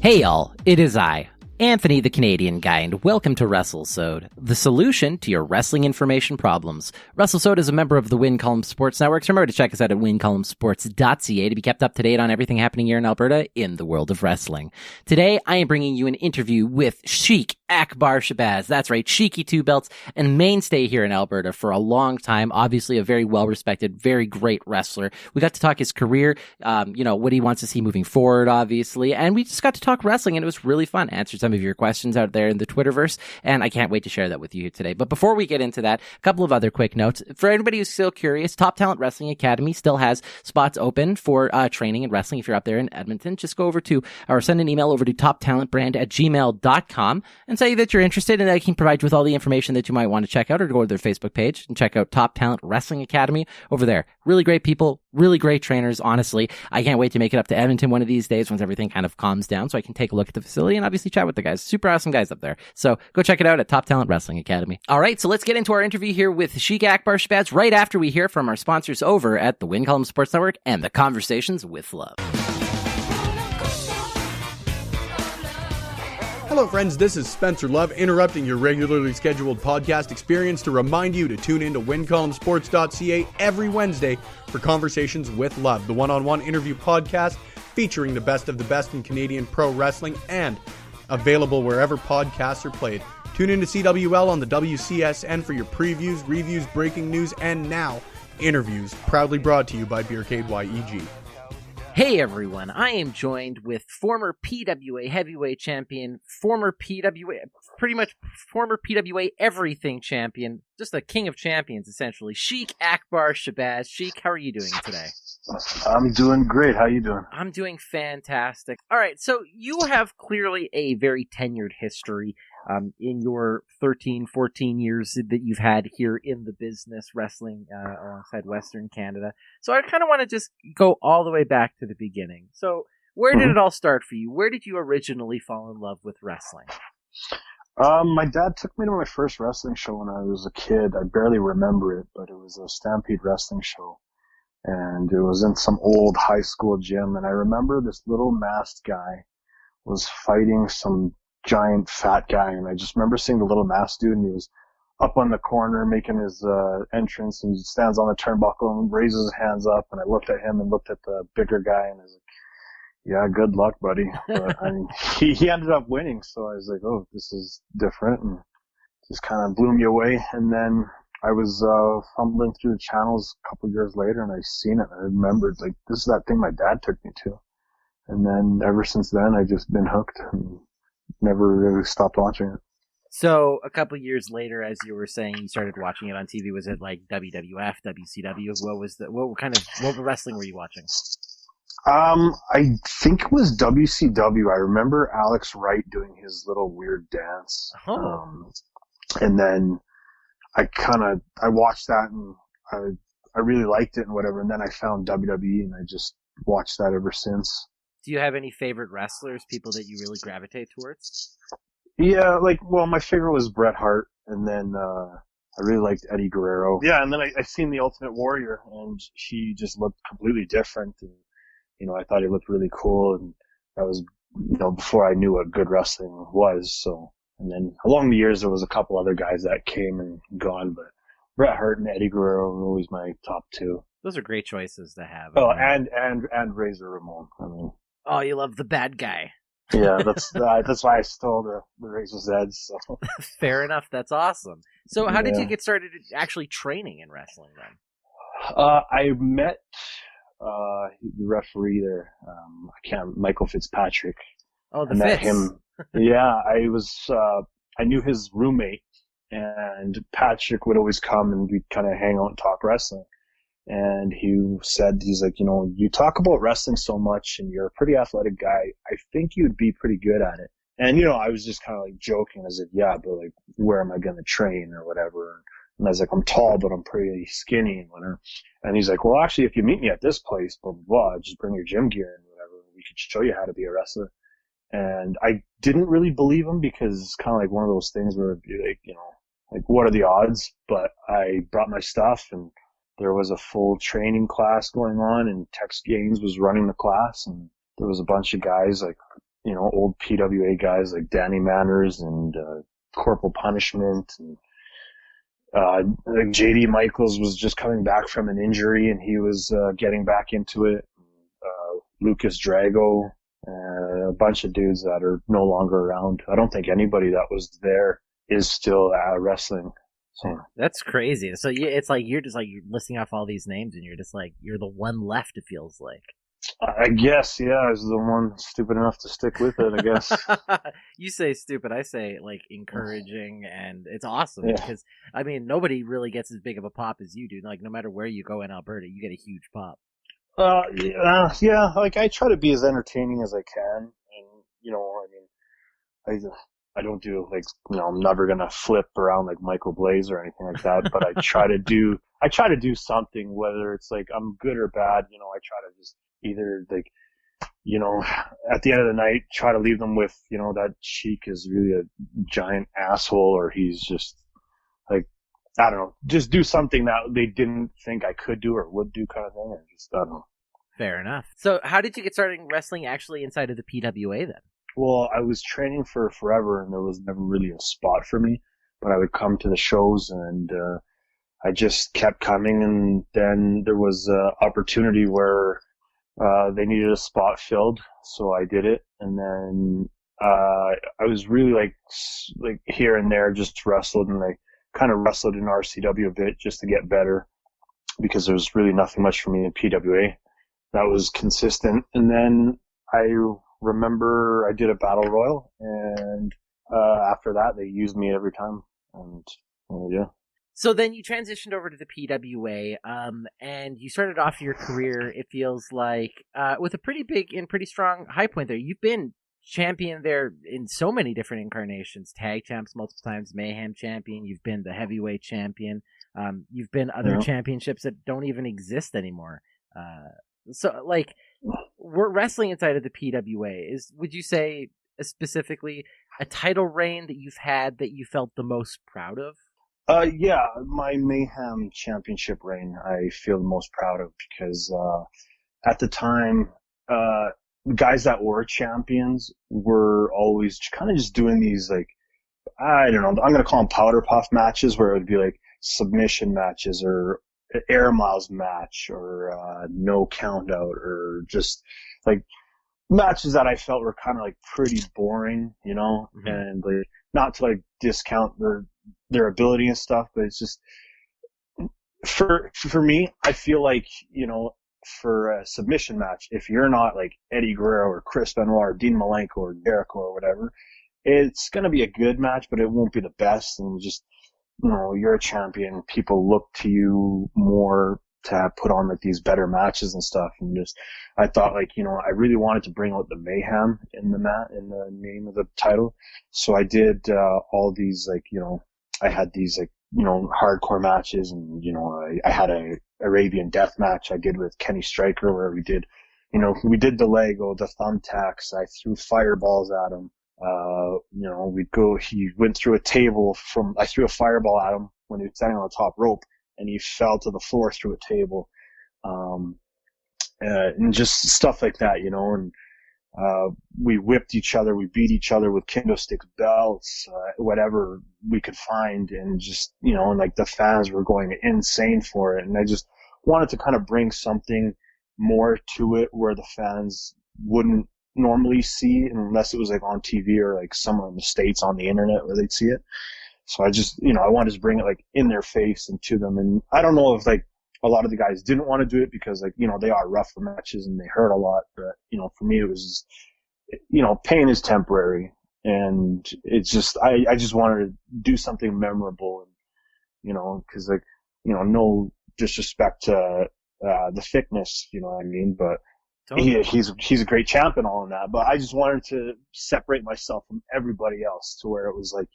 Hey y'all, it is I, Anthony the Canadian Guy, and welcome to Wrestlesode, the solution to your wrestling information problems. Wrestlesode is a member of the Win Column Sports Network, so remember to check us out at wincolumnsports.ca to be kept up to date on everything happening here in Alberta in the world of wrestling. Today, I am bringing you an interview with Sheik, Akbar, Shabaz. That's right, Sheiky Two Belts, and mainstay here in Alberta for a long time. Obviously, a very well-respected, very great wrestler. We got to talk his career, what he wants to see moving forward, obviously, and we just got to talk wrestling, and it was really fun. Answered some of your questions out there in the Twitterverse, and I can't wait to share that with you here today. But before we get into that, a couple of other quick notes. For anybody who's still curious, Top Talent Wrestling Academy still has spots open for training and wrestling. If you're up there in Edmonton, just go over to, or send an email over to toptalentbrand@gmail.com and say that you're interested, and I can provide you with all the information that you might want to check out, or go to their Facebook page and check out Top Talent Wrestling Academy over there. Really great people, really great trainers, honestly. I can't wait to make it up to Edmonton one of these days once everything kind of calms down so I can take a look at the facility and obviously chat with the guys. Super awesome guys up there. So go check it out at Top Talent Wrestling Academy. All right, so let's get into our interview here with Sheik, Akbar, Shabaz right after we hear from our sponsors over at the Win Column Sports Network and the Conversations with Love. Hello friends, this is Spencer Love interrupting your regularly scheduled podcast experience to remind you to tune in to wincolumnsports.ca every Wednesday for Conversations with Love, the one-on-one interview podcast featuring the best of the best in Canadian pro wrestling and available wherever podcasts are played. Tune in to CWL on the WCSN for your previews, reviews, breaking news, and now interviews, proudly brought to you by Beercade YEG. Hey everyone, I am joined with former PWA heavyweight champion, former PWA everything champion, just a king of champions essentially, Sheik, Akbar, Shabaz. Sheik, how are you doing today? I'm doing great. How you doing? I'm doing fantastic. All right, so you have clearly a very tenured history in your 13, 14 years that you've had here in the business wrestling alongside Western Canada. So I kind of want to just go all the way back to the beginning. So where did it all start for you? Where did you originally fall in love with wrestling? My dad took me to my first wrestling show when I was a kid. I barely remember it, but it was a Stampede wrestling show. And it was in some old high school gym. And I remember this little masked guy was fighting some giant fat guy. And I just remember seeing the little masked dude, and he was up on the corner making his entrance, and he stands on the turnbuckle and raises his hands up. And I looked at him and looked at the bigger guy, and I was like, yeah, good luck, buddy. But I mean, he ended up winning. So I was like, oh, this is different, and just kind of blew me away. And then I was fumbling through the channels a couple of years later, and I seen it. And I remembered, like, this is that thing my dad took me to. And then ever since then, I've just been hooked and never really stopped watching it. So a couple of years later, as you were saying, you started watching it on TV. Was it like WWF, WCW? What wrestling were you watching? I think it was WCW. I remember Alex Wright doing his little weird dance. Oh. And then I watched that, and I really liked it and whatever. And then I found WWE, and I just watched that ever since. Do you have any favorite wrestlers, people that you really gravitate towards? Yeah, my favorite was Bret Hart, and then I really liked Eddie Guerrero. Yeah, and then I seen The Ultimate Warrior, and he just looked completely different, and I thought he looked really cool, and that was before I knew what good wrestling was. So, and then along the years there was a couple other guys that came and gone, but Bret Hart and Eddie Guerrero were always my top two. Those are great choices to have. Oh, and Razor Ramon. I mean. Oh, you love the bad guy. Yeah, that's why I stole the Razor's Edge. So. Fair enough. That's awesome. So how did you get started actually training in wrestling then? I met the referee there. Michael Fitzpatrick. Oh, the I met Fitz. him. Yeah, I knew his roommate, and Patrick would always come, and we'd kind of hang out and talk wrestling. And he's like, you talk about wrestling so much, and you're a pretty athletic guy. I think you'd be pretty good at it. And, I was just kind of like joking as if, yeah, but like, where am I going to train or whatever? And I was like, I'm tall, but I'm pretty skinny and whatever. And he's like, well, actually, if you meet me at this place, blah, blah, blah, just bring your gym gear and whatever. We could show you how to be a wrestler. And I didn't really believe him, because it's kind of like one of those things where you're like, like, what are the odds? But I brought my stuff, and there was a full training class going on, and Tex Gaines was running the class, and there was a bunch of guys like old PWA guys like Danny Manners and Corporal Punishment, and like JD Michaels was just coming back from an injury and he was getting back into it. Lucas Drago, a bunch of dudes that are no longer around. I don't think anybody that was there is still wrestling. So that's crazy. So it's like you're listing off all these names and you're just like, you're the one left, it feels like. I guess, yeah, I was the one stupid enough to stick with it, I guess. You say stupid, I say like encouraging, and it's awesome because I mean nobody really gets as big of a pop as you do. Like no matter where you go in Alberta, you get a huge pop. Yeah, like I try to be as entertaining as I can, and I don't do like I'm never gonna flip around like Michael Blaze or anything like that, but I try to do something, whether it's like I'm good or bad. I try to just either like at the end of the night try to leave them with that Sheik is really a giant asshole, or he's just like, I don't know, just do something that they didn't think I could do or would do kind of thing, or just I don't know. Fair enough. So how did you get started wrestling actually inside of the PWA then? Well, I was training for forever and there was never really a spot for me, but I would come to the shows and I just kept coming, and then there was an opportunity where they needed a spot filled, so I did it, and then I was really like here and there just wrestled, and I kind of wrestled in RCW a bit just to get better because there was really nothing much for me in PWA that was consistent. And then I remember I did a battle royal, and after that they used me every time, and yeah. So then you transitioned over to the PWA, and you started off your career, it feels like, with a pretty big and pretty strong high point there. You've been champion there in so many different incarnations, tag champs multiple times, mayhem champion, you've been the heavyweight champion, you've been other championships that don't even exist anymore. So, like, we're wrestling inside of the PWA. Would you say, specifically, a title reign that you've had that you felt the most proud of? Yeah, my Mayhem Championship reign I feel the most proud of because at the time, guys that were champions were always kind of just doing these, like, I don't know, I'm going to call them powder puff matches, where it would be like submission matches or air miles match or no count out, or just like matches that I felt were kind of like pretty boring, mm-hmm. And like not to like discount their ability and stuff, but it's just for me, I feel like, for a submission match, if you're not like Eddie Guerrero or Chris Benoit or Dean Malenko or Jericho or whatever, it's going to be a good match, but it won't be the best. And just, you're a champion. People look to you more to put on like these better matches and stuff. And just, I thought like, I really wanted to bring out the mayhem in the name of the title. So I did, all these like, I had these like, hardcore matches, and, I had a Arabian death match I did with Kenny Stryker where we did the Lego, the thumbtacks. I threw fireballs at him. He went through a table I threw a fireball at him when he was standing on the top rope, and he fell to the floor through a table. And just stuff like that, and, we whipped each other, we beat each other with kendo sticks, belts, whatever we could find, and just, and like the fans were going insane for it. And I just wanted to kind of bring something more to it where the fans wouldn't normally see unless it was like on TV or like somewhere in the States on the internet where they'd see it. So I just, I wanted to bring it like in their face and to them. And I don't know if like a lot of the guys didn't want to do it because like, they are rougher matches and they hurt a lot. But, for me, it was, pain is temporary, and it's just, I just wanted to do something memorable, and, cause like, no disrespect to, the thickness, what I mean? But totally. He's a great champ and all of that, but I just wanted to separate myself from everybody else to where it was like,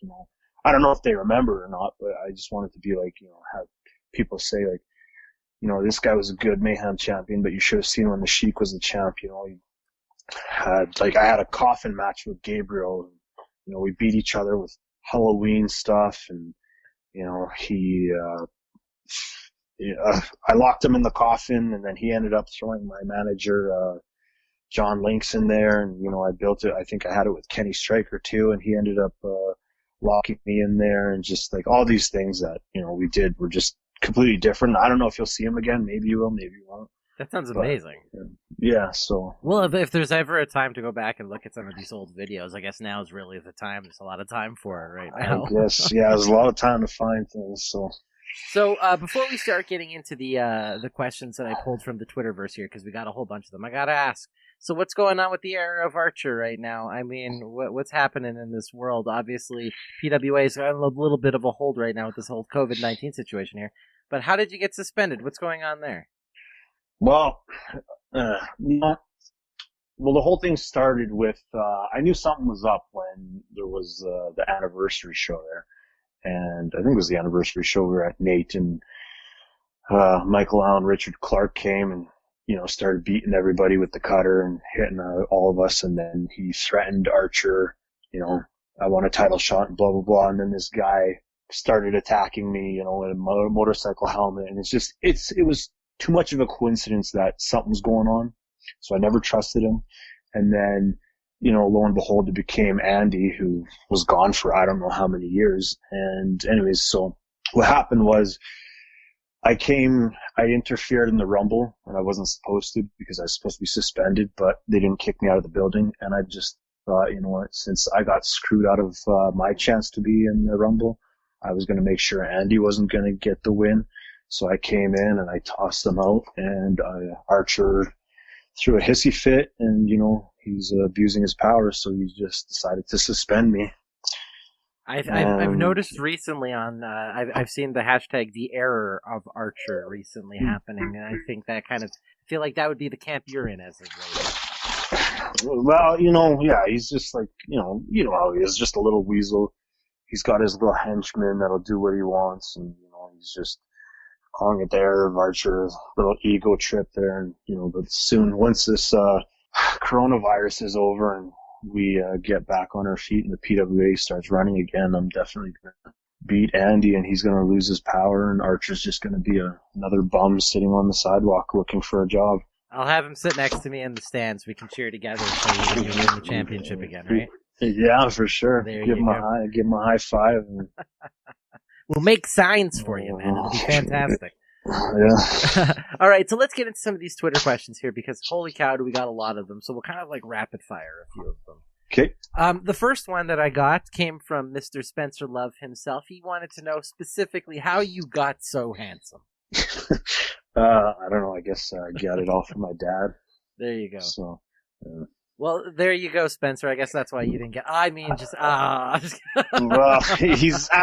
I don't know if they remember or not, but I just wanted to be like, have people say like, this guy was a good Mayhem champion, but you should have seen when the Sheik was the champ. I had a coffin match with Gabriel. And, we beat each other with Halloween stuff, and I locked him in the coffin, and then he ended up throwing my manager John Links in there, and I built it. I think I had it with Kenny Stryker too, and he ended up locking me in there, and just like all these things that we did were just completely different. I don't know if you'll see him again. Maybe you will, maybe you won't. That sounds amazing. Yeah, so... Well, if there's ever a time to go back and look at some of these old videos, I guess now is really the time. There's a lot of time for it right now. I guess, yeah, there's a lot of time to find things, so... So, before we start getting into the questions that I pulled from the Twitterverse here, because we got a whole bunch of them, I gotta ask, so what's going on with the era of Archer right now? I mean, what's happening in this world? Obviously, PWA is on a little bit of a hold right now with this whole COVID-19 situation here, but how did you get suspended? What's going on there? Well, the whole thing started with, I knew something was up when there was the anniversary show there. And I think it was the anniversary show. We were at Nate, and Michael Allen, Richard Clark came and, started beating everybody with the cutter and hitting all of us. And then he threatened Archer, I want a title shot and blah, blah, blah. And then this guy started attacking me, in a motorcycle helmet. And it was too much of a coincidence that something was going on. So I never trusted him. And then, lo and behold, it became Andy, who was gone for I don't know how many years. And anyways, so what happened was I interfered in the Rumble, and I wasn't supposed to because I was supposed to be suspended, but they didn't kick me out of the building. And I just thought, since I got screwed out of my chance to be in the Rumble, I was going to make sure Andy wasn't going to get the win. So I came in and I tossed them out, and Archer threw a hissy fit, and he's abusing his power, so he just decided to suspend me. I've noticed recently on I've seen the hashtag the error of Archer recently happening, and I think that I feel like that would be the camp you're in as of late. Well, yeah, he's just like how he is, just a little weasel. He's got his little henchman that'll do what he wants, and he's just calling it the error of Archer, little ego trip there, and but soon, once this coronavirus is over and we get back on our feet and the PWA starts running again, I'm definitely gonna beat Andy, and he's gonna lose his power, and Archer's just gonna be another bum sitting on the sidewalk looking for a job. I'll have him sit next to me in the stands. We can cheer together so you can win the championship again, right? Yeah, for sure. There give him a high five. And... We'll make signs for you, man. It'll be fantastic. Yeah. All right, so let's get into some of these Twitter questions here, because holy cow, do we got a lot of them. So we'll kind of like rapid fire a few of them. Okay. The first one that I got came from Mr. Spencer Love himself. He wanted to know specifically how you got so handsome. I don't know. I guess I got it all from my dad. There you go. So, well, there you go, Spencer. I guess that's why you didn't get. I mean, well, I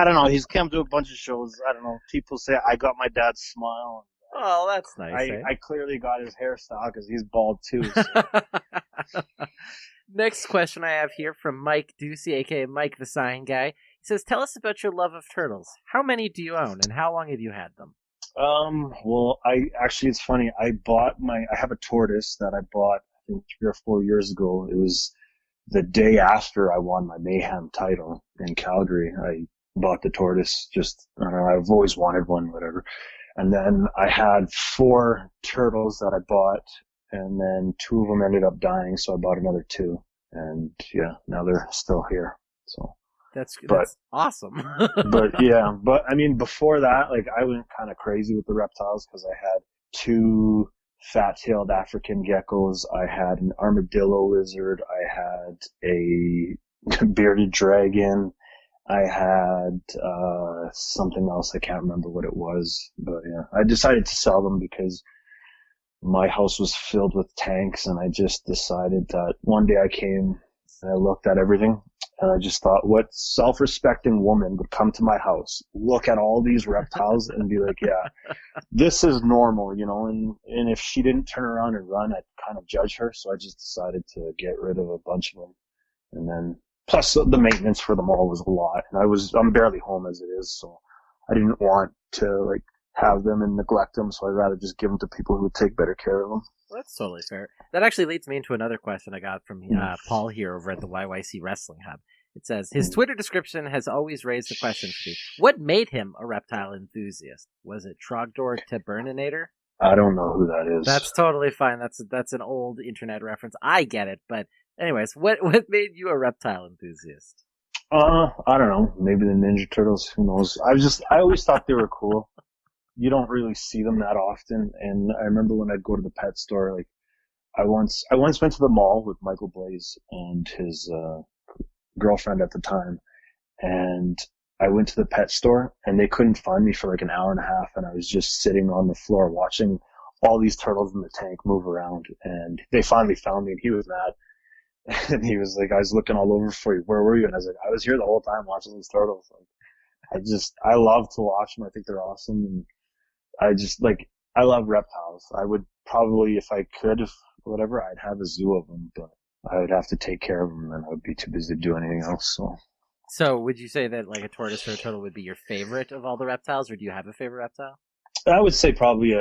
don't know. He's come to a bunch of shows. I don't know. People say I got my dad's smile. Oh, that's nice. I clearly got his hairstyle because he's bald too. So. Next question I have here from Mike Ducey, aka Mike the Sign Guy. He says, "Tell us about your love of turtles. How many do you own, and how long have you had them?" Well, it's funny. I have a tortoise that I bought, I think 3 or 4 years ago. It was the day after I won my Mayhem title in Calgary. I bought the tortoise, I don't know, I've always wanted one, whatever. And then I had 4 turtles that I bought, and then 2 of them ended up dying, so I bought another 2. And yeah, now they're still here. So. That's awesome. but I mean, before that, like, I went kind of crazy with the reptiles because I had 2 fat-tailed African geckos. I had an armadillo lizard. I had a bearded dragon. I had something else. I can't remember what it was. But yeah, I decided to sell them because my house was filled with tanks, and I just decided that one day I came and I looked at everything. And I just thought, what self-respecting woman would come to my house, look at all these reptiles, and be like, yeah, this is normal, and if she didn't turn around and run, I'd kind of judge her. So I just decided to get rid of a bunch of them. And then, plus the maintenance for them all was a lot. And I'm barely home as it is, so I didn't want to, have them and neglect them, so I'd rather just give them to people who would take better care of them. Well, that's totally fair. That actually leads me into another question I got from Paul here over at the YYC Wrestling Hub. It says, his Twitter description has always raised the question for me. What made him a reptile enthusiast? Was it Trogdor Taberninator? I don't know who that is. That's totally fine. That's an old internet reference. I get it, but anyways, what made you a reptile enthusiast? I don't know. Maybe the Ninja Turtles. Who knows? I always thought they were cool. You don't really see them that often, and I remember when I'd go to the pet store, like I once went to the mall with Michael Blaze and his girlfriend at the time, and I went to the pet store and they couldn't find me for like an hour and a half, and I was just sitting on the floor watching all these turtles in the tank move around, and they finally found me, and he was mad. And he was like, I was looking all over for you. Where were you? And I was like, I was here the whole time watching these turtles. Like, I love to watch them. I think they're awesome. And I love reptiles. I would probably, if I could, whatever, I'd have a zoo of them, but I would have to take care of them and I would be too busy to do anything else. So would you say that like a tortoise or a turtle would be your favorite of all the reptiles, or do you have a favorite reptile? I would say probably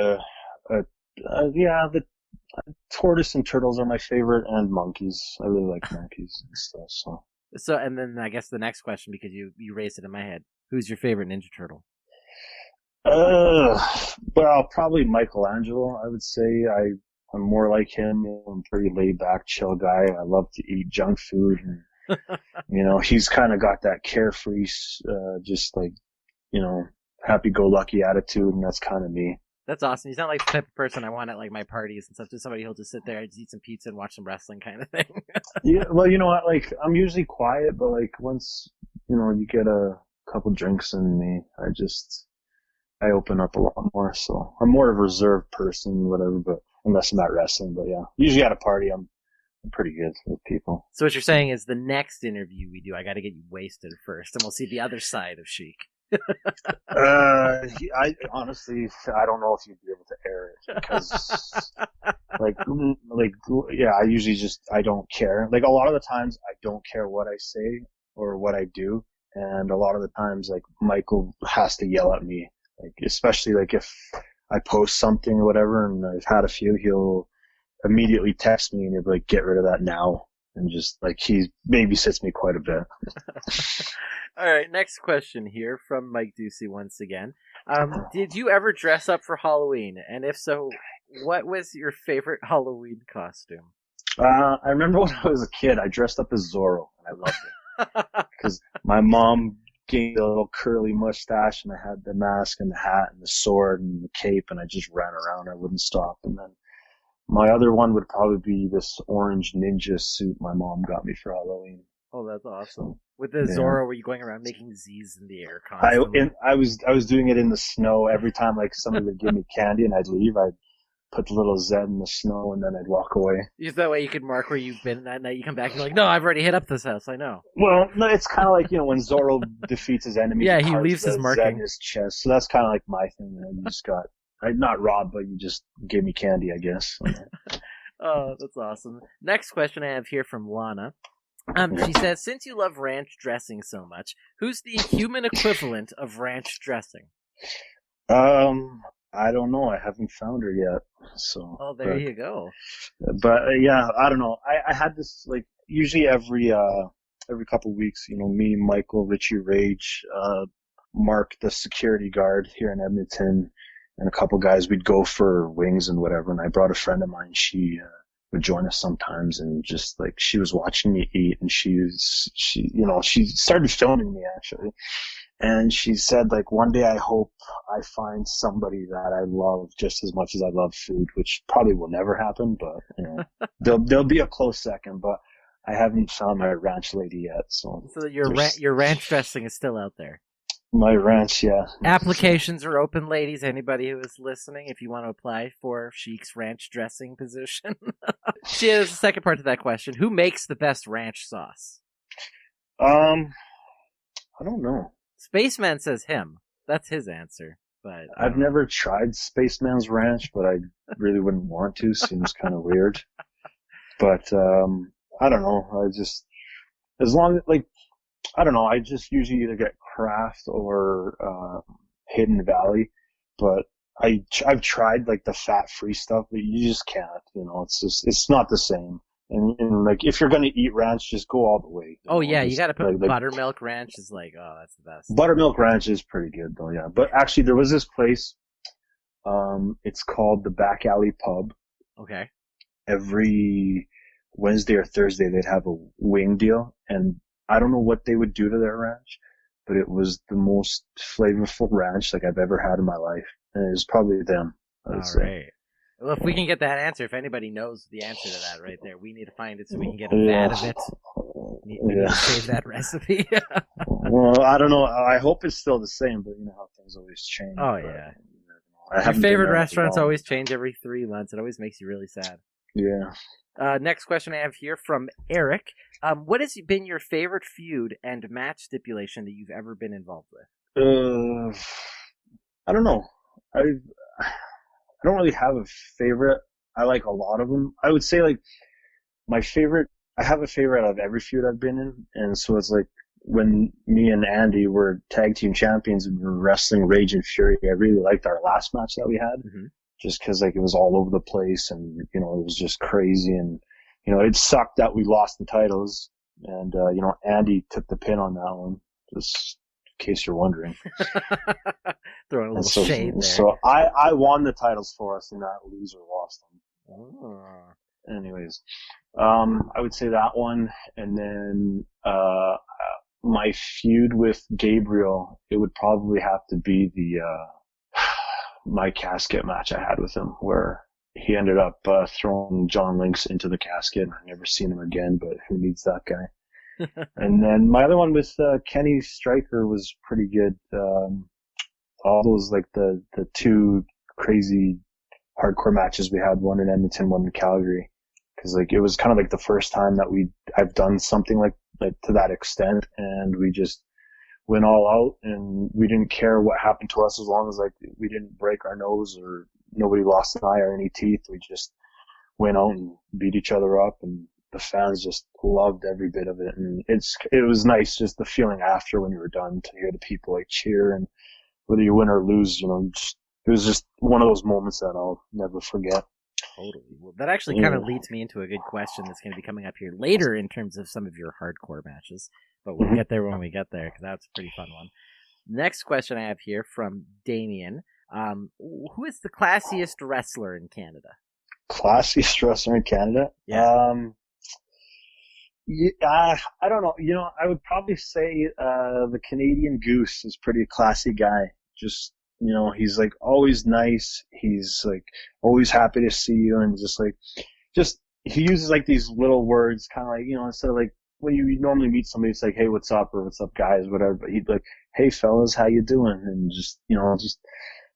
the tortoise and turtles are my favorite, and monkeys. I really like monkeys and stuff. So, and then I guess the next question, because you raised it in my head, who's your favorite Ninja Turtle? Well, probably Michelangelo. I would say I'm more like him. I'm a pretty laid back, chill guy. I love to eat junk food, and he's kind of got that carefree, just like happy-go-lucky attitude, and that's kind of me. That's awesome. He's not like the type of person I want at like my parties and stuff. Just somebody who'll just sit there and just eat some pizza and watch some wrestling kind of thing. Yeah, well, you know what? Like, I'm usually quiet, but like once you get a couple drinks in me, I open up a lot more. So I'm more of a reserved person, whatever. But unless I'm at wrestling, but yeah, usually at a party, I'm pretty good with people. So what you're saying is the next interview we do, I got to get you wasted first, and we'll see the other side of Sheik. I honestly, I don't know if you'd be able to air it because, I usually I don't care. Like a lot of the times, I don't care what I say or what I do, and a lot of the times, like Michael has to yell at me, like especially like if I post something or whatever, and I've had a few, he'll immediately text me and he'll be like, "Get rid of that now," and just like he babysits me quite a bit. All right, next question here from Mike Ducey once again. Did you ever dress up for Halloween? And if so, what was your favorite Halloween costume? I remember when I was a kid, I dressed up as Zorro, and I loved it. Because my mom gave me a little curly mustache, and I had the mask and the hat and the sword and the cape, and I just ran around. I wouldn't stop. And then my other one would probably be this orange ninja suit my mom got me for Halloween. Oh, that's awesome. With the Zorro, were you going around making Z's in the air constantly? I was doing it in the snow. Every time like somebody would give me candy and I'd leave, I'd put the little Z in the snow and then I'd walk away. Just that way you could mark where you've been that night. You come back and you're like, no, I've already hit up this house. I know. Well, no, it's kind of like, when Zorro defeats his enemy. Yeah, he leaves his marking Z in his chest. So that's kind of like my thing. You just got, not robbed, but you just gave me candy, I guess. Oh, that's awesome. Next question I have here from Lana. She says, since you love ranch dressing so much, who's the human equivalent of ranch dressing? I don't know. I haven't found her yet. So. Oh, there you go. But yeah, I don't know. I had this like usually every couple of weeks. Me, Michael, Richie Rage, Mark, the security guard here in Edmonton, and a couple guys. We'd go for wings and whatever. And I brought a friend of mine. She would join us sometimes, and just like she was watching me eat, and she started filming me actually, and she said like, one day I hope I find somebody that I love just as much as I love food, which probably will never happen, but there'll be a close second, but I haven't found my ranch lady yet. So your ranch dressing is still out there. My ranch, yeah. Applications are open, ladies. Anybody who is listening, if you want to apply for Sheik's ranch dressing position. She has a second part to that question. Who makes the best ranch sauce? I don't know. Spaceman says him. That's his answer. But I've never tried Spaceman's ranch, but I really wouldn't want to. Seems kind of weird. But I don't know. I don't know. I just usually either get Kraft or Hidden Valley, but I've tried like the fat-free stuff, but you just can't. It's not the same. And like if you're gonna eat ranch, just go all the way. You got to put buttermilk ranch is like, oh, that's the best. Buttermilk ranch is pretty good though, yeah. But actually, there was this place It's called the Back Alley Pub. Okay. Every Wednesday or Thursday, they'd have a wing deal, and I don't know what they would do to their ranch, but it was the most flavorful ranch like I've ever had in my life, and it was probably them. All right. Well, if we can get that answer, if anybody knows the answer to that right there, we need to find it so we can get a vat of it. We need to save that recipe. Well, I don't know. I hope it's still the same, but you know how things always change. Oh, yeah. Your favorite restaurants always change every 3 months. It always makes you really sad. Yeah. Next question I have here from Eric. What has been your favorite feud and match stipulation that you've ever been involved with? I don't know. I don't really have a favorite. I like a lot of them. I would say like my favorite, I have a favorite out of every feud I've been in. And so it's like when me and Andy were tag team champions and we were wrestling Rage and Fury, I really liked our last match that we had. Mm-hmm. Just cause like it was all over the place and, you know, it was just crazy. And, you know, it sucked that we lost the titles. And, you know, Andy took the pin on that one, just in case you're wondering. Throwing a little shade there. So I won the titles for us and that loser lost them. Oh. Anyways, I would say that one. And then, my feud with Gabriel, it would probably have to be my casket match I had with him where he ended up, throwing John Lynx into the casket. I've never seen him again, but who needs that guy? And then my other one with, Kenny Stryker was pretty good. All those, like the 2 crazy hardcore matches we had, one in Edmonton, one in Calgary. Cause like, it was kind of like the first time that I've done something like to that extent, and we just went all out and we didn't care what happened to us as long as like we didn't break our nose or nobody lost an eye or any teeth. We just went out and beat each other up, and the fans just loved every bit of it. And it was nice just the feeling after when you were done to hear the people like cheer, and whether you win or lose, you know, it was just one of those moments that I'll never forget. Totally. Well, that actually kind of leads me into a good question that's going to be coming up here later in terms of some of your hardcore matches. But we'll get there when we get there, because that's a pretty fun one. Next question I have here from Damien. Who is the classiest wrestler in Canada? Classiest wrestler in Canada? Yeah. I don't know. You know, I would probably say the Canadian Goose is a pretty classy guy. Just, you know, he's like always nice. He's like always happy to see you, and just he uses like these little words, kind of like, you know, instead of like when you normally meet somebody, it's like, hey, what's up, or what's up, guys, whatever. But he'd be like, hey, fellas, how you doing? And just, you know, just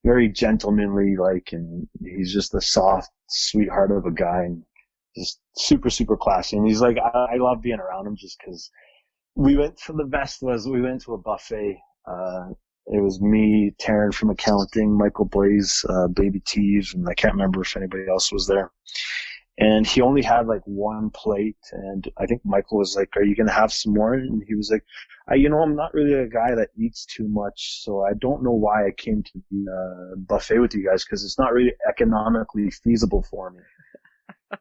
very gentlemanly, like, and he's just a soft sweetheart of a guy, and just super, super classy. And he's like, I love being around him just because we went to a buffet. It was me, Taryn from accounting, Michael Blaze, Baby Teeve, and I can't remember if anybody else was there. And he only had like one plate, and I think Michael was like, are you going to have some more? And he was like, you know, I'm not really a guy that eats too much, so I don't know why I came to the buffet with you guys, because it's not really economically feasible for me.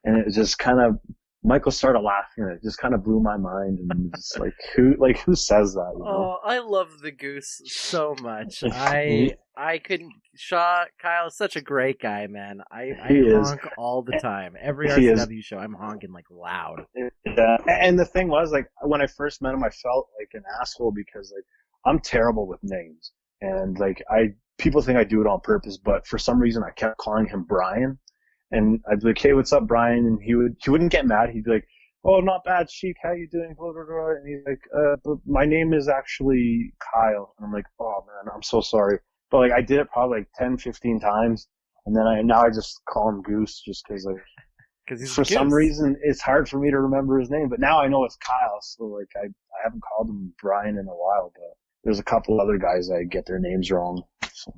And it just kind of, Michael started laughing, and it just kind of blew my mind. And it's like, who says that? You know? Oh, I love the Goose so much. I couldn't. Kyle is such a great guy, man. I honk all the time. Every RCW show, I'm honking like loud. Yeah. And the thing was, like, when I first met him, I felt like an asshole because, like, I'm terrible with names, and like people think I do it on purpose, but for some reason I kept calling him Brian. And I'd be like, hey, what's up, Brian? And he wouldn't get mad. He'd be like, oh, not bad, Sheik, how you doing? Blah, blah, blah. And he's like, but my name is actually Kyle. And I'm like, oh, man, I'm so sorry. But, like, I did it probably like 10, 15 times. And then now I just call him Goose just because, like, for some reason, it's hard for me to remember his name. But now I know it's Kyle. So, like, I haven't called him Brian in a while. But there's a couple other guys that get their names wrong. So.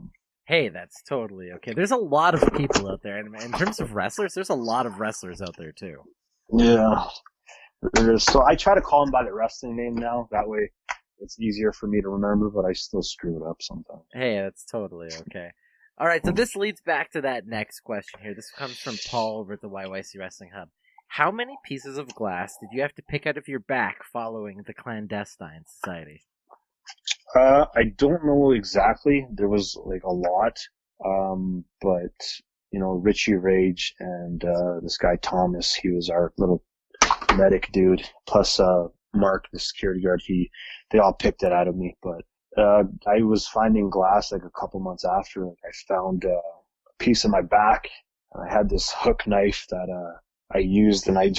Hey, that's totally okay. There's a lot of people out there. And in terms of wrestlers, there's a lot of wrestlers out there, too. Yeah. There is. So I try to call him by the wrestling name now. That way it's easier for me to remember, but I still screw it up sometimes. Hey, that's totally okay. All right, so this leads back to that next question here. This comes from Paul over at the YYC Wrestling Hub. How many pieces of glass did you have to pick out of your back following the Clandestine Society? I don't know exactly. There was like a lot. But, Richie Rage and, this guy Thomas, he was our little medic dude, plus, Mark, the security guard, they all picked it out of me. But, I was finding glass like a couple months after, like I found, a piece of my back, and I had this hook knife that, I used, and I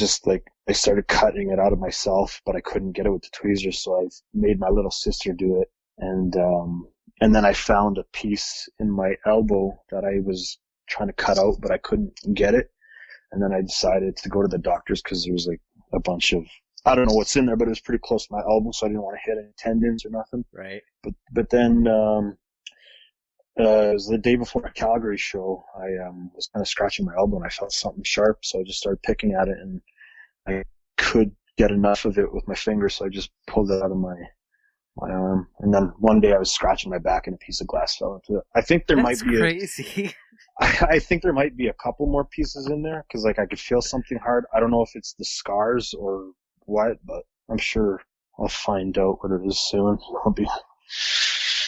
started cutting it out of myself, but I couldn't get it with the tweezers, so I made my little sister do it. And then I found a piece in my elbow that I was trying to cut out, but I couldn't get it. And then I decided to go to the doctors because there was like a bunch of, I don't know what's in there, but it was pretty close to my elbow, so I didn't want to hit any tendons or nothing. Right. But then, it was the day before a Calgary show. I was kind of scratching my elbow and I felt something sharp, so I just started picking at it, and I could get enough of it with my finger, so I just pulled it out of my arm. And then one day I was scratching my back and a piece of glass fell into it. I think there That's might be crazy. I think there might be a couple more pieces in there because like I could feel something hard. I don't know if it's the scars or what, but I'm sure I'll find out what it is soon. I'll be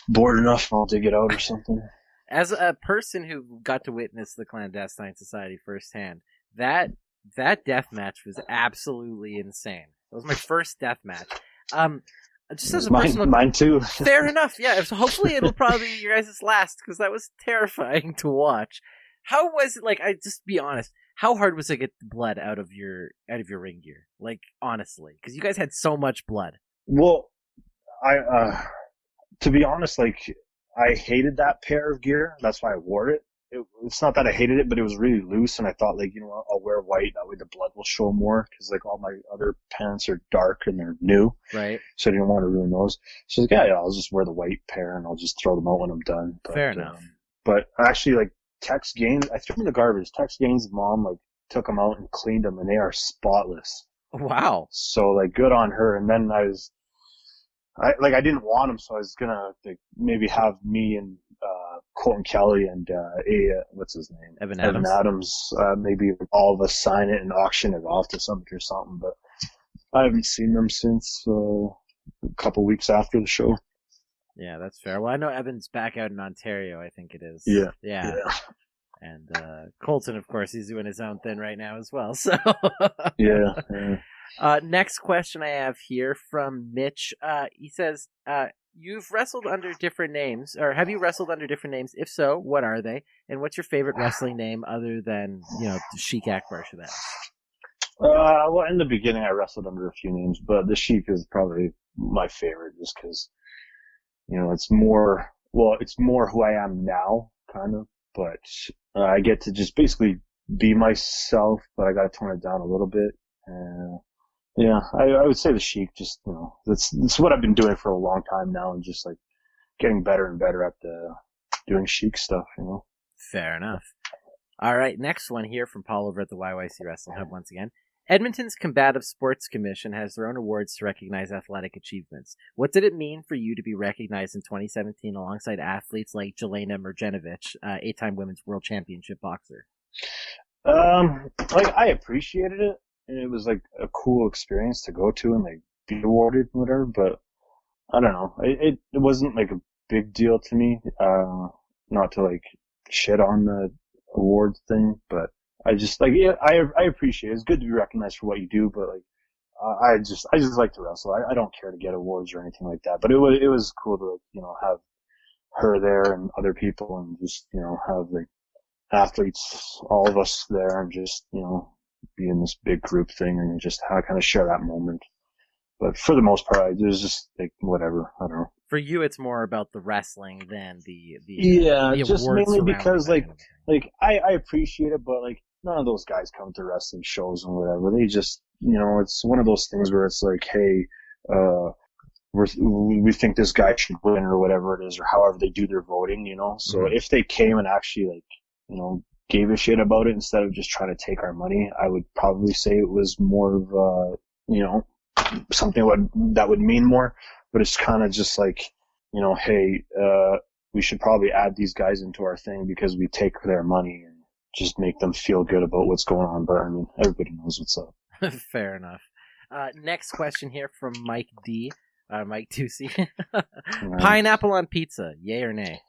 bored enough and I'll dig it out or something. As a person who got to witness the Clandestine Society firsthand, that death match was absolutely insane. It was my first death match. Just as a personal, mine too. Fair enough. Yeah. So hopefully it'll probably be your guys' last, because that was terrifying to watch. How was it? Like, I just be honest. How hard was it to get the blood out of your ring gear? Like, honestly, because you guys had so much blood. Well, to be honest, like, I hated that pair of gear. That's why I wore it. It's not that I hated it, but it was really loose, and I thought, like, I'll wear white. That way the blood will show more, because, like, all my other pants are dark and they're new. Right. So I didn't want to ruin those. So I was like, yeah, I'll just wear the white pair, and I'll just throw them out when I'm done. But, fair enough. But actually, like, Tex Gaines, I threw them in the garbage. Tex Gaines' mom, like, took them out and cleaned them, and they are spotless. Wow. So, like, good on her. And then I didn't want them, so I was gonna like maybe have me and Colton Kelly and what's his name? Evan Adams. Maybe all of us sign it and auction it off to somebody or something. But I haven't seen them since a couple weeks after the show. Yeah, that's fair. Well, I know Evan's back out in Ontario, I think it is. Yeah. And Colton, of course, he's doing his own thing right now as well. So yeah. Next question I have here from Mitch. He says, you've wrestled under different names, or have you wrestled under different names? If so, what are they? And what's your favorite wrestling name other than, Sheik, Akbar, Shabaz? Well, in the beginning I wrestled under a few names, but the Sheik is probably my favorite just because, it's more who I am now, kind of, but I get to just basically be myself, but I got to tone it down a little bit. Yeah, I would say the Sheik, just, that's what I've been doing for a long time now, and just like getting better and better at doing Sheik stuff, Fair enough. All right, next one here from Paul over at the YYC Wrestling Hub once again. Edmonton's Combative Sports Commission has their own awards to recognize athletic achievements. What did it mean for you to be recognized in 2017 alongside athletes like Jelena Mrjenovic, 8-time women's world championship boxer? I appreciated it, and it was like a cool experience to go to and like be awarded and whatever, but I don't know. It wasn't like a big deal to me, not to like shit on the award thing, but I just like, yeah, I appreciate it. It's good to be recognized for what you do, but like, I just like to wrestle. I don't care to get awards or anything like that, but it was cool to, have her there and other people and just, have like athletes, all of us there, and just, be in this big group thing and just kind of share that moment. But for the most part, it was just like whatever. I don't know. For you, it's more about the wrestling than the just mainly because like I appreciate it, but like none of those guys come to wrestling shows and whatever. They just, it's one of those things where it's like, hey, we think this guy should win or whatever it is, or however they do their voting, So if they came and actually like, gave a shit about it instead of just trying to take our money, I would probably say it was more of something that would mean more. But it's kind of just like, hey, we should probably add these guys into our thing because we take their money and just make them feel good about what's going on. But I mean, everybody knows what's up. Fair enough. Next question here from Mike D. Mike Ducey. Pineapple on pizza, yay or nay?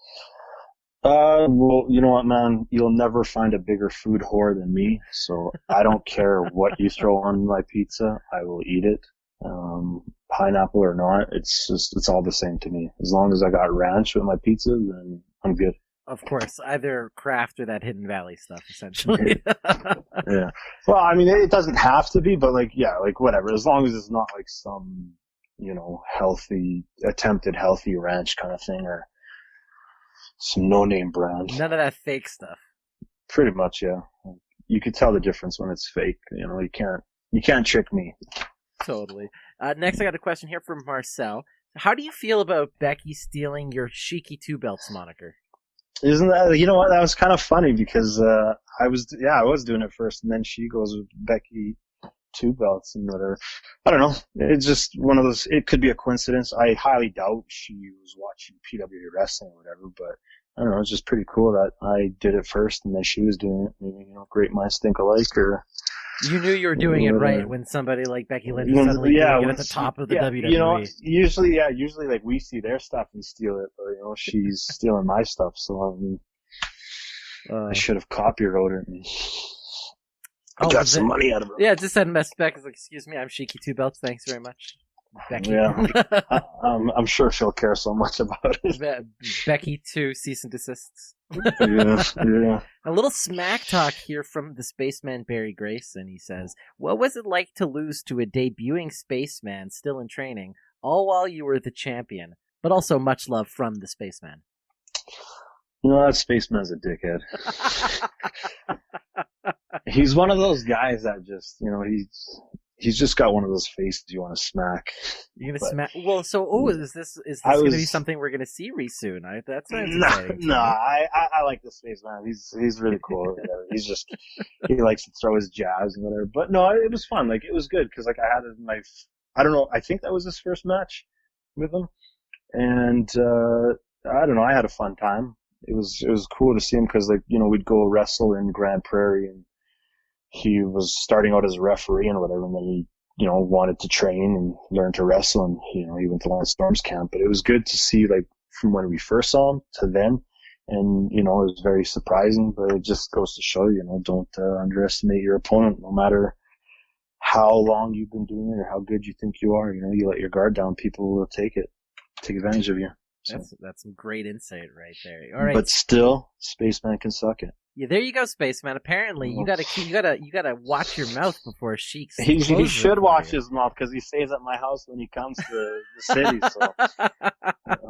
Well, you know what, man? You'll never find a bigger food whore than me. So I don't care what you throw on my pizza. I will eat it. Pineapple or not, it's all the same to me. As long as I got ranch with my pizza, then I'm good. Of course, either Kraft or that Hidden Valley stuff, essentially. Yeah. Well, I mean, it doesn't have to be, but like, yeah, like whatever. As long as it's not like some, attempted healthy ranch kind of thing or some no-name brand. None of that fake stuff. Pretty much, yeah. You could tell the difference when it's fake. You can't trick me. Totally. Next, I got a question here from Marcel. How do you feel about Becky stealing your Sheiky Two Belts moniker? Isn't that, you know what, that was kind of funny because I was doing it first, and then she goes with Becky Two Belts and whatever. I don't know. It's just one of those, it could be a coincidence. I highly doubt she was watching PWA wrestling or whatever, but I don't know, it's just pretty cool that I did it first and then she was doing it. Maybe, great minds think alike, or... You knew you were doing it right when somebody like Becky Lynch was suddenly doing it at the top of the WWE. Usually like we see their stuff and steal it, but she's stealing my stuff, so I mean, I should have copyrighted it. I got some money out of it. Yeah, just send a message back. It's like, excuse me, I'm Sheiky Two Belts. Thanks very much, Becky. Yeah, I'm sure she'll care so much about it. Becky 2 cease and desists. Yeah. A little smack talk here from the spaceman Barry Grayson. He says, what was it like to lose to a debuting spaceman still in training, all while you were the champion, but also much love from the spaceman? That spaceman's a dickhead. He's one of those guys that just, he's just got one of those faces you want to smack. You're gonna smack? Well, so is this going to be something we're gonna see soon? That's exciting. I like the spaceman. He's really cool. He's just, he likes to throw his jabs and whatever. But no, it was fun. Like, it was good because like I had I don't know. I think that was his first match with him, and I don't know. I had a fun time. It was cool to see him because we'd go wrestle in Grand Prairie, and he was starting out as a referee and whatever, and then he wanted to train and learn to wrestle, and he went to Lance Storm's camp. But it was good to see, like, from when we first saw him to then, and it was very surprising. But it just goes to show don't underestimate your opponent, no matter how long you've been doing it or how good you think you are. You let your guard down, people will take advantage of you. So. That's some great insight right there. All right, but still, Spaceman can suck it. Yeah, there you go, Spaceman. Apparently, you gotta watch your mouth before Sheik. He should watch his mouth because he stays at my house when he comes to the city. So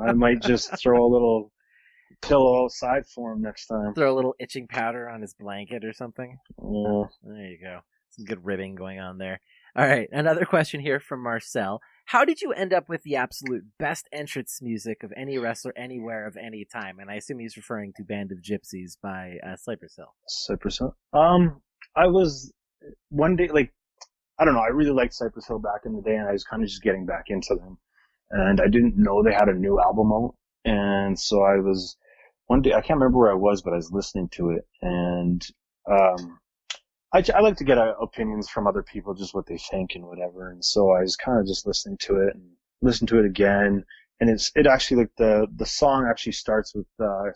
I might just throw a little pillow outside for him next time. Throw a little itching powder on his blanket or something. Yeah, there you go. Some good ribbing going on there. All right, another question here from Marcel. How did you end up with the absolute best entrance music of any wrestler anywhere of any time? And I assume he's referring to Band of Gypsies by Cypress Hill. Cypress Hill? I was, one day, like, I don't know, I really liked Cypress Hill back in the day, and I was kind of just getting back into them. And I didn't know they had a new album out. And so I was, one day, I can't remember where I was, but I was listening to it. And I like to get opinions from other people, just what they think and whatever. And so I was kind of just listening to it and listened to it again. And it actually, like, the song actually starts with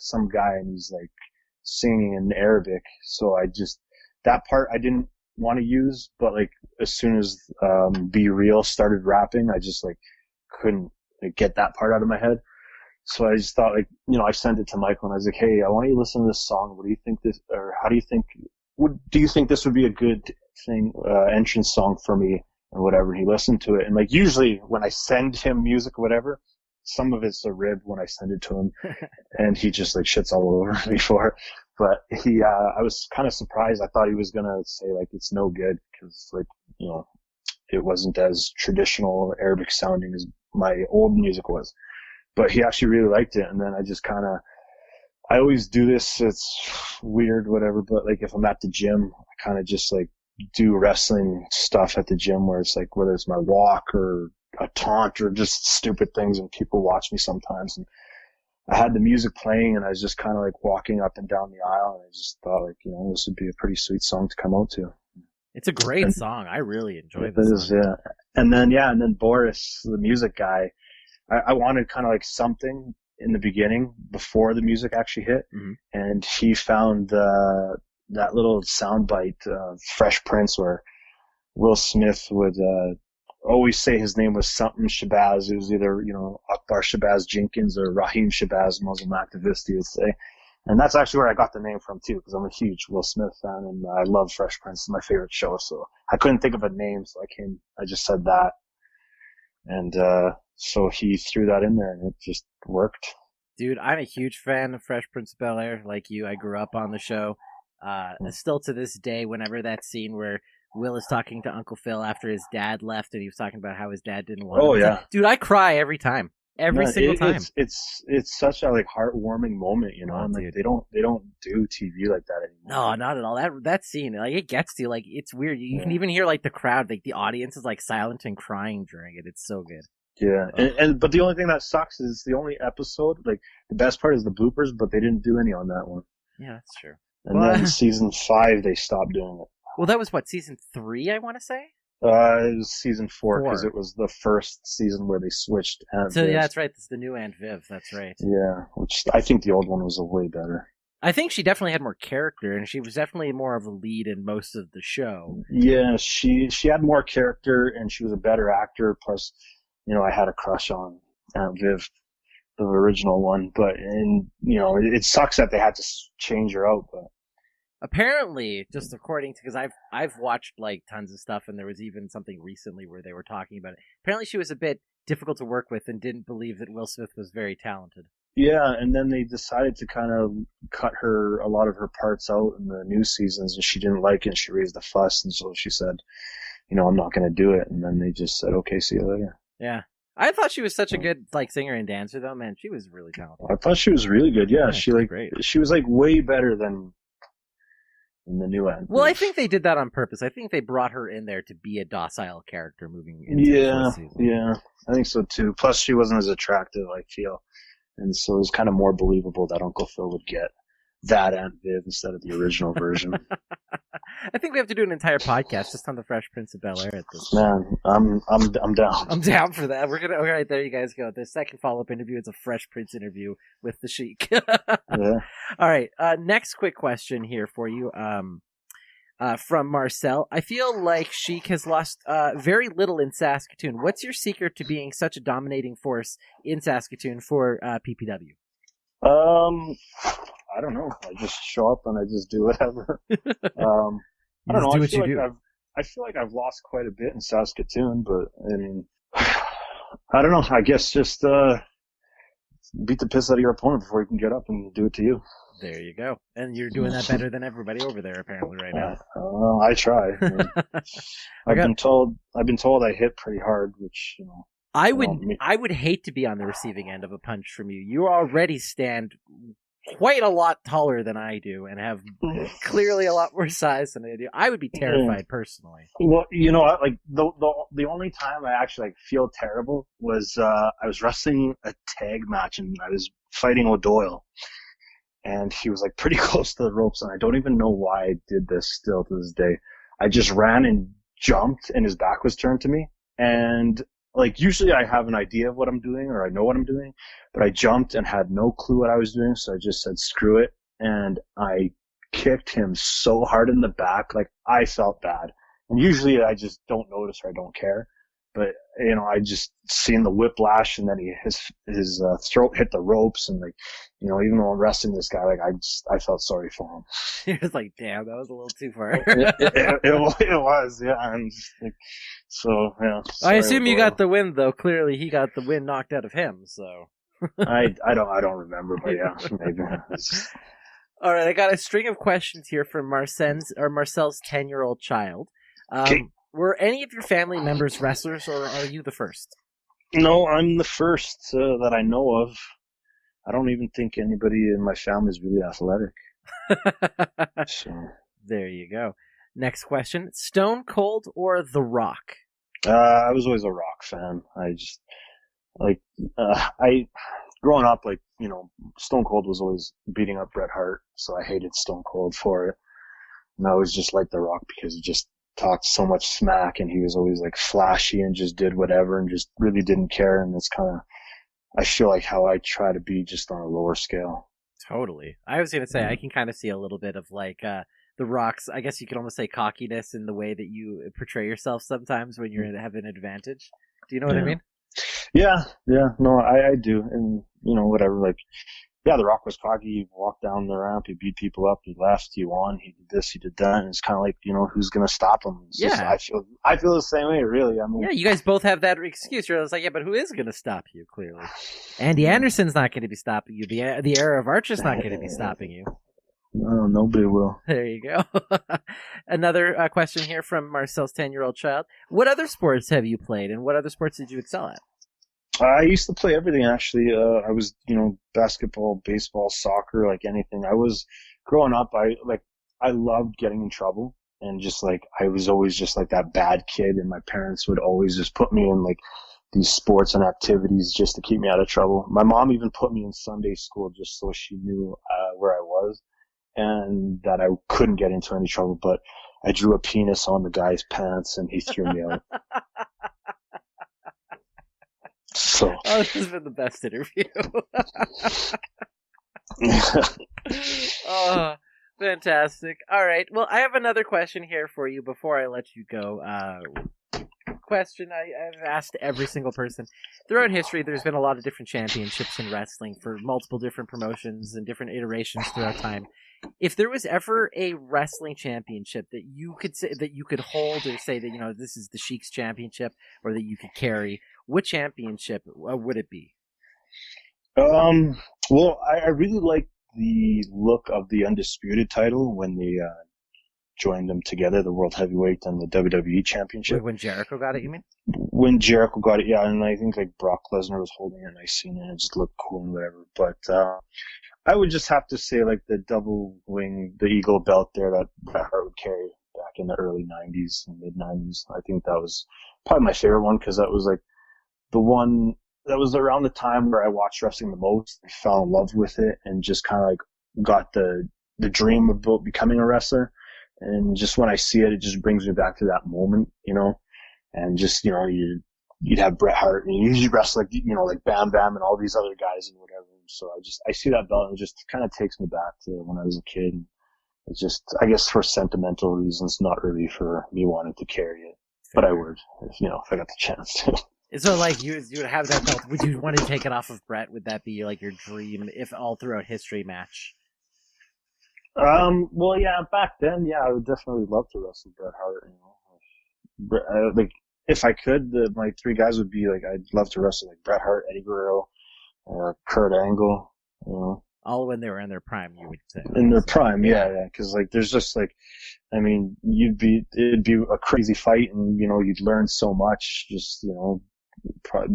some guy, and he's like singing in Arabic. So that part I didn't want to use, but like as soon as Be Real started rapping, I just like couldn't get that part out of my head. So I just thought, like, I sent it to Michael, and I was like, hey, I want you to listen to this song. What do you think how do you think, do you think this would be a good thing, entrance song for me or whatever? He listened to it. And like, usually when I send him music or whatever, some of it's a rib when I send it to him, and he just like shits all over me for it. But I was kind of surprised. I thought he was going to say like, it's no good because like, it wasn't as traditional Arabic sounding as my old music was, but he actually really liked it. And then I always do this. It's weird, whatever, but like if I'm at the gym, I kind of just like do wrestling stuff at the gym where it's like, whether it's my walk or a taunt or just stupid things, and people watch me sometimes. And I had the music playing, and I was just kind of like walking up and down the aisle, and I just thought like, this would be a pretty sweet song to come out to. It's a great song. I really enjoy this. Yeah. And then Boris, the music guy, I wanted kind of like something in the beginning before the music actually hit, and he found that little soundbite, Fresh Prince, where Will Smith would always say his name was something Shabaz. It was either, Akbar Shabaz Jenkins or Raheem Shabaz, Muslim activist, he would say. And that's actually where I got the name from too, because I'm a huge Will Smith fan and I love Fresh Prince. It's my favorite show. So I couldn't think of a name, so I just said that. And so he threw that in there and it just worked. Dude, I'm a huge fan of Fresh Prince of Bel-Air. Like you, I grew up on the show. Still to this day, whenever that scene where Will is talking to Uncle Phil after his dad left and he was talking about how his dad didn't want him. Yeah. Dude, I cry every time. Every single time. It's such a heartwarming moment, and they don't do TV like that anymore. No, not at all. That scene, it gets to you. It's weird. You can even hear the crowd, the audience is silent and crying during it. It's so good. Yeah, but the only thing that sucks is the only episode. The best part is the bloopers, but they didn't do any on that one. Yeah, that's true. And then season 5 they stopped doing it. Well, that was season 3, I want to say. It was season 4 because it was the first season where they switched. Yeah, that's right. It's the new Aunt Viv. That's right. Yeah, which I think the old one was way better. I think she definitely had more character, and she was definitely more of a lead in most of the show. Yeah, she had more character, and she was a better actor. Plus, I had a crush on Aunt Viv, the original one. But it sucks that they had to change her out. But apparently, just according to, because I've watched tons of stuff, and there was even something recently where they were talking about it. Apparently, she was a bit difficult to work with and didn't believe that Will Smith was very talented. Yeah, and then they decided to kind of cut a lot of her parts out in the new seasons, and she didn't like it, and she raised a fuss, and so she said, I'm not going to do it, and then they just said, okay, see you later. Yeah. I thought she was such a good singer and dancer, though. Man, she was really talented. I thought she was really good. Yeah, she great. She was way better than in the new end. Well, I think they did that on purpose. I think they brought her in there to be a docile character moving into the fourth season. Yeah, I think so too. Plus, she wasn't as attractive, I feel, and so it was kind of more believable that Uncle Phil would get that Aunt Viv instead of the original version. I think we have to do an entire podcast just on the Fresh Prince of Bel-Air at this point. Man, I'm down. I'm down for that. All right, there you guys go. The second follow-up interview is a Fresh Prince interview with the Sheik. Yeah. All right, next quick question here for you. From Marcel. I feel like Sheik has lost very little in Saskatoon. What's your secret to being such a dominating force in Saskatoon for PPW? I don't know. I just show up and I just do whatever. I don't know. I feel like I've lost quite a bit in Saskatoon, but I mean, I don't know. I guess just beat the piss out of your opponent before you can get up and do it to you. There you go. And you're doing that better than everybody over there apparently right now. I try. I mean, I've been told I hit pretty hard, which I would hate to be on the receiving end of a punch from you. You already stand quite a lot taller than I do and have clearly a lot more size than I do. I would be terrified personally. Well, the only time I actually feel terrible was I was wrestling a tag match and I was fighting O'Doyle. And he was pretty close to the ropes, and I don't even know why I did this still to this day. I just ran and jumped, and his back was turned to me. And usually I have an idea of what I'm doing, or I know what I'm doing, but I jumped and had no clue what I was doing, so I just said, screw it. And I kicked him so hard in the back, I felt bad. And usually I just don't notice or I don't care. But, I just seen the whiplash, and then his throat hit the ropes, and even though I'm wrestling this guy, I felt sorry for him. He was damn, that was a little too far. it was, yeah. And so, yeah. I assume you got the win, though. Clearly, he got the win knocked out of him. So I don't remember, but yeah, maybe. All right, I got a string of questions here from Marcel's 10-year-old child. Were any of your family members wrestlers, or are you the first? No, I'm the first that I know of. I don't even think anybody in my family is really athletic. So there you go. Next question: Stone Cold or The Rock? I was always a Rock fan. I just growing up, Stone Cold was always beating up Bret Hart, so I hated Stone Cold for it. And I was just like The Rock because he just talked so much smack, and he was always flashy and just did whatever and just really didn't care, and it's kind of I feel like how I try to be just on a lower scale. Totally. I was going to say, I can kind of see a little bit of like the Rock's, I guess you could almost say cockiness in the way that you portray yourself sometimes when you have an advantage. Do you know what I mean? Yeah. No, I do. And, whatever, like, yeah, The Rock was cocky. He walked down the ramp, he beat people up, he left, he won, he did this, he did that, and it's kind of like, who's gonna stop him? It's just, I feel the same way, really. I mean, yeah, you guys both have that excuse. You're like, yeah, but who is gonna stop you? Clearly, Andy Anderson's not going to be stopping you. The era of Archer's not going to be stopping you. No, nobody will. There you go. Another question here from Marcel's 10-year-old child. What other sports have you played, and what other sports did you excel at? I used to play everything, actually. I was, basketball, baseball, soccer, like anything. I was growing up. I loved getting in trouble, and just like I was always just like that bad kid, and my parents would always just put me in like these sports and activities just to keep me out of trouble. My mom even put me in Sunday school just so she knew where I was and that I couldn't get into any trouble. But I drew a penis on the guy's pants, and he threw me out. So. Oh, this has been the best interview. Oh, fantastic. All right. Well, I have another question here for you before I let you go. Question I've asked every single person. Throughout history, there's been a lot of different championships in wrestling for multiple different promotions and different iterations throughout time. If there was ever a wrestling championship that you could say that you could hold, or say that this is the Sheik's championship, or that you could carry, what championship would it be? Well, I really like the look of the Undisputed title when they joined them together, the World Heavyweight and the WWE Championship. When Jericho got it, you mean? When Jericho got it, yeah, and I think like Brock Lesnar was holding it, and I seen it, and it just looked cool and whatever. But I would just have to say like the double wing, the Eagle belt there that Bret Hart would carry back in the early 90s and mid 90s. I think that was probably my favorite one, because that was like the one that was around the time where I watched wrestling the most. I fell in love with it and just kind of like got the dream of becoming a wrestler. And just when I see it, it just brings me back to that moment, and just, you'd have Bret Hart and you'd wrestle like, like Bam Bam and all these other guys and whatever. So I see that belt and it just kind of takes me back to when I was a kid. It's just, I guess for sentimental reasons, not really for me wanting to carry it, but I would, if I got the chance to. So, like, you would have that belt. Would you want to take it off of Bret? Would that be, like, your dream, if all throughout history match? Well, yeah, back then, yeah, I would definitely love to wrestle Bret Hart, like, if I could, my three guys would be, like, I'd love to wrestle, like, Bret Hart, Eddie Guerrero, Kurt Angle, All when they were in their prime, you would say. In their prime, yeah, because, like, there's just, like, I mean, it'd be a crazy fight, and, you'd learn so much, just,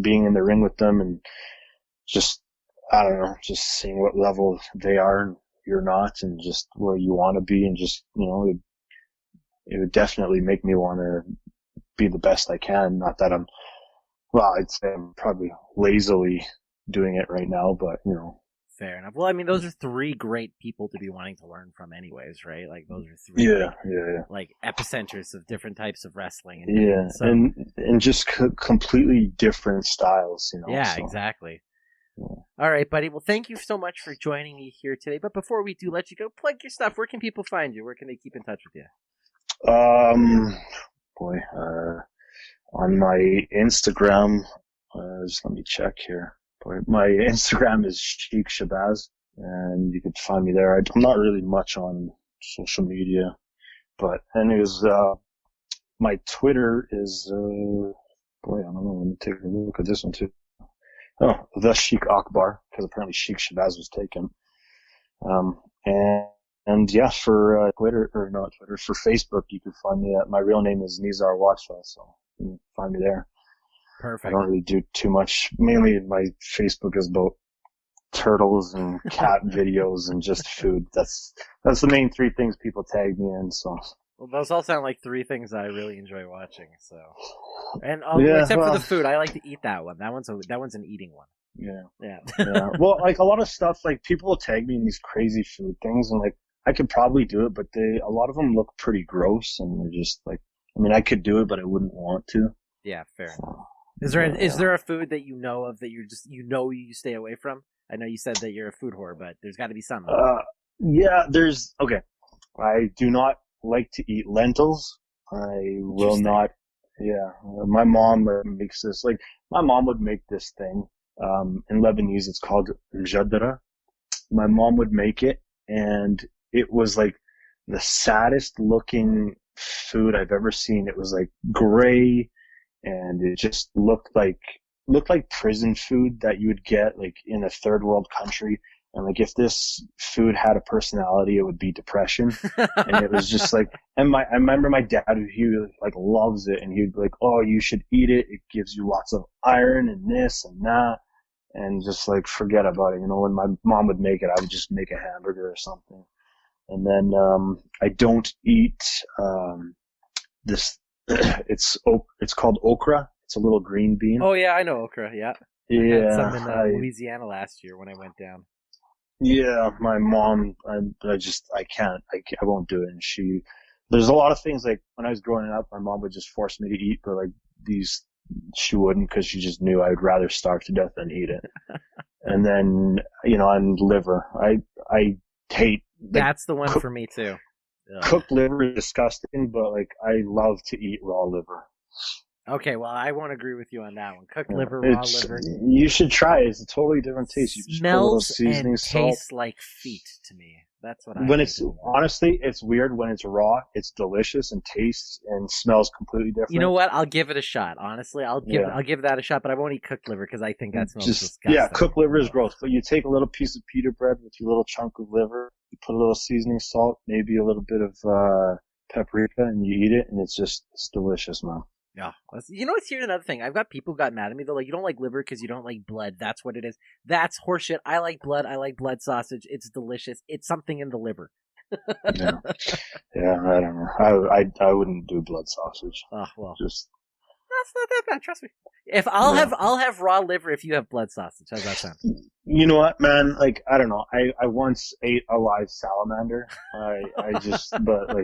being in the ring with them, and just, I don't know, just seeing what level they are and you're not, and just where you want to be, and just, it would definitely make me want to be the best I can. Not that I'd say I'm probably lazily doing it right now, but, Fair enough. Well, I mean, those are three great people to be wanting to learn from anyways, right? Like, those are three like epicenters of different types of wrestling. And just completely different styles, Yeah, so. Exactly. Yeah. All right, buddy. Well, thank you so much for joining me here today. But before we do let you go, plug your stuff. Where can people find you? Where can they keep in touch with you? On my Instagram, just let me check here. My Instagram is Sheik Shabaz, and you can find me there. I'm not really much on social media, but anyways, my Twitter is, I don't know, let me take a look at this one too. Oh, the Sheik Akbar, because apparently Sheik Shabaz was taken. And yeah, for for Facebook, you can find me at, my real name is Nizar Watfa, so you can find me there. Perfect. I don't really do too much. Mainly my Facebook is about turtles and cat videos and just food. That's the main three things people tag me in, so. Well, those all sound like three things that I really enjoy watching, so. And except for the food, I like to eat that one. That one's an eating one. Yeah. Well, like a lot of stuff, like people will tag me in these crazy food things, and like I could probably do it, but a lot of them look pretty gross, and they're just like, I mean, I could do it, but I wouldn't want to. Yeah, fair enough. Is there a food that you know of that you're just you stay away from? I know you said that you're a food whore, but there's got to be some. Yeah, okay. I do not like to eat lentils. I will not. Yeah, my mom makes this. Like, my mom would make this thing. In Lebanese, it's called mjadra. My mom would make it, and it was like the saddest looking food I've ever seen. It was like gray, and it just looked like prison food that you would get like in a third world country. And like, if this food had a personality, it would be depression. And it was just like, I remember my dad, he like loves it, and he'd be like, oh, you should eat it. It gives you lots of iron and this and that. And just like, forget about it. You know, when my mom would make it, I would just make a hamburger or something. And then, I don't eat, this, it's called okra. It's a little green bean. Oh yeah, I know okra. Yeah. Yeah. I had some in Louisiana last year when I went down. Yeah, my mom, I won't do it. And there's a lot of things, like, when I was growing up, my mom would just force me to eat, but like these, she wouldn't, because she just knew I would rather starve to death than eat it. And then, you know, and liver. I hate. That's the one for me too. Ugh. Cooked liver is disgusting, but like, I love to eat raw liver. Okay, well, I won't agree with you on that one. Cooked liver, raw liver. You should try it. It's a totally different taste. You just put a little seasoning, and salt. tastes like feet to me. That's what I. When it's honestly, it's weird. When it's raw, it's delicious and tastes and smells completely different. You know what? I'll give it a shot. Honestly, I'll give that a shot. But I won't eat cooked liver because I think that smells disgusting. Yeah, cooked liver is gross. But you take a little piece of pita bread with your little chunk of liver. You put a little seasoning, salt, maybe a little bit of paprika, and you eat it, and it's delicious, man. Yeah. You know, here's another thing. I've got people who got mad at me. They're like, you don't like liver because you don't like blood. That's what it is. That's horseshit. I like blood. I like blood sausage. It's delicious. It's something in the liver. Yeah, I don't know. I wouldn't do blood sausage. Oh, well. Just... That's not that bad. Trust me. If I'll have raw liver if you have blood sausage. How's that sound? You know what, man? Like, I don't know. I once ate a live salamander. But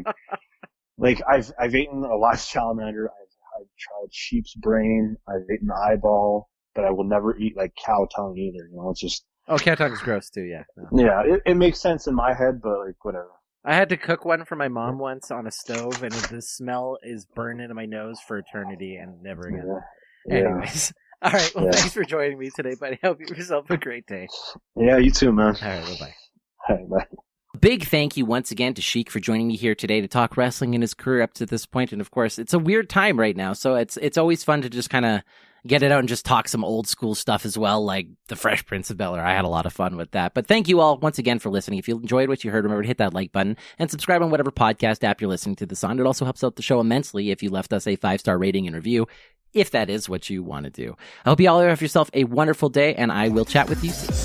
like I've eaten a live salamander. I've tried sheep's brain. I've eaten the eyeball, but I will never eat like cow tongue either. You know, it's just. Oh, cow tongue is gross too. Yeah. No. Yeah, it makes sense in my head, but like, whatever. I had to cook one for my mom once on a stove, and the smell is burned into my nose for eternity and never again. Yeah. Anyways, all right. Well, thanks for joining me today, buddy. I hope you have yourself a great day. Yeah, you too, man. All right. Bye-bye. All right, bye. Big thank you once again to Sheik for joining me here today to talk wrestling in his career up to this point. And of course, it's a weird time right now, so it's always fun to just kind of get it out and just talk some old school stuff as well, like the Fresh Prince of Bel-Air. I had a lot of fun with that. But thank you all once again for listening. If you enjoyed what you heard, remember to hit that like button and subscribe on whatever podcast app you're listening to this on. It also helps out the show immensely if you left us a 5-star rating and review, if that is what you want to do. I hope you all have yourself a wonderful day, and I will chat with you soon.